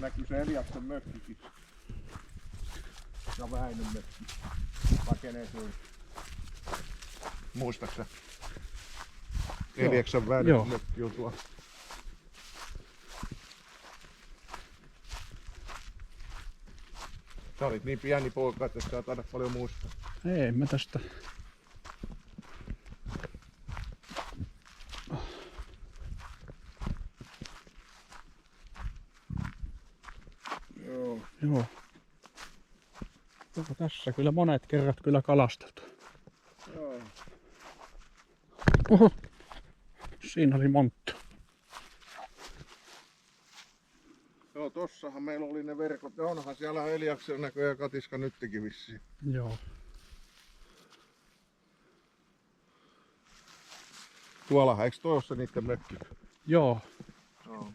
näkyy se Eliaksen mökkikin. Ja Väinön mökki. Vai kenen se oli? Muistaaksä? Eliaksen Väinön mökki on tuolla. Sä olit niin pieni poika, että sä taida paljon muistaa. Ei mä tästä. Joo. Joo. Onko tässä kyllä monet kerrat kyllä kalasteltu. Joo. Oho. Siinä oli monttu. Joo, tossahan meillä oli ne verkot. Ja onhan siellä Eliaksen näköjään katiska nytkin vissiin. Joo. Tuollahan, eikö toi ole se niitten mökki? Joo. Joo.